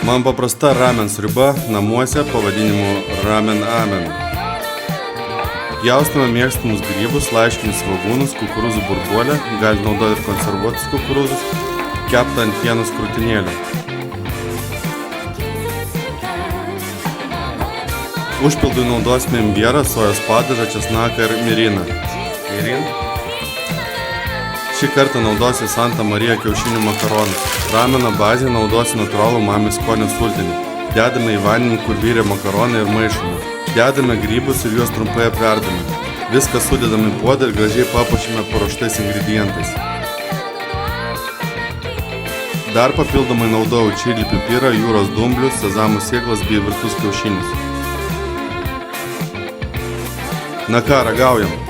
Man paprasta ramen sriuba namuose pavadinimu ramen amen. Pjaustome mėgstamus grybus, laiškinius svogūnus, kukurūzų burbuolę, gali naudoti ir konservuotus kukurūzus, keptą ant pieno skrutinėlių. Užpildui naudosime imbierą, sojos padažą, česnaką ir miriną. Šį kartą naudosiu Santa Marija kiaušinių makaronus. Rameno bazėje naudosiu natūralų umami skonio sultinį. Dedame į vandenį, kur vyrė makaronai ir maišome. Dedame grybus ir juos trumpai apverdame. Viską sudedame į puodą ir gražiai papuošime paruoštais ingredientais. Dar papildomai naudojau čili pipirą, jūros dumblius, sezamų sėklas bei virtus kiaušinius. Na ką, ragaujam?